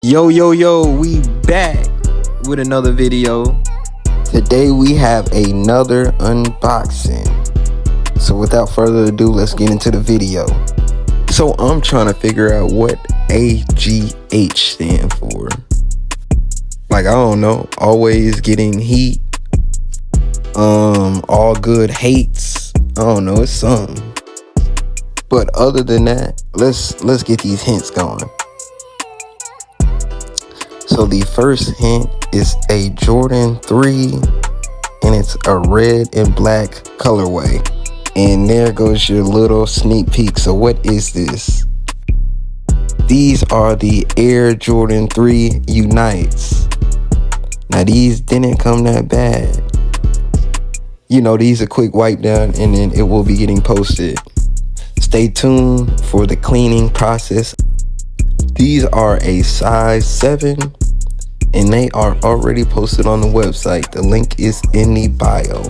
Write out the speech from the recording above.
Yo, we back with another video. Today we have another unboxing. So without further ado, let's get into the video. So I'm trying to figure out what AGH stand for. Like, I don't know, always getting heat. All good hates. I don't know, it's something. But other than that, let's get these hints going. So the first hint is a Jordan 3 and it's a red and black colorway. And there goes your little sneak peek. So what is this? These are the Air Jordan 3 Unites. Now these didn't come that bad. You know, these are quick wipe down and then it will be getting posted. Stay tuned for the cleaning process. These are a size 7 and they are already posted on the website. The link is in the bio.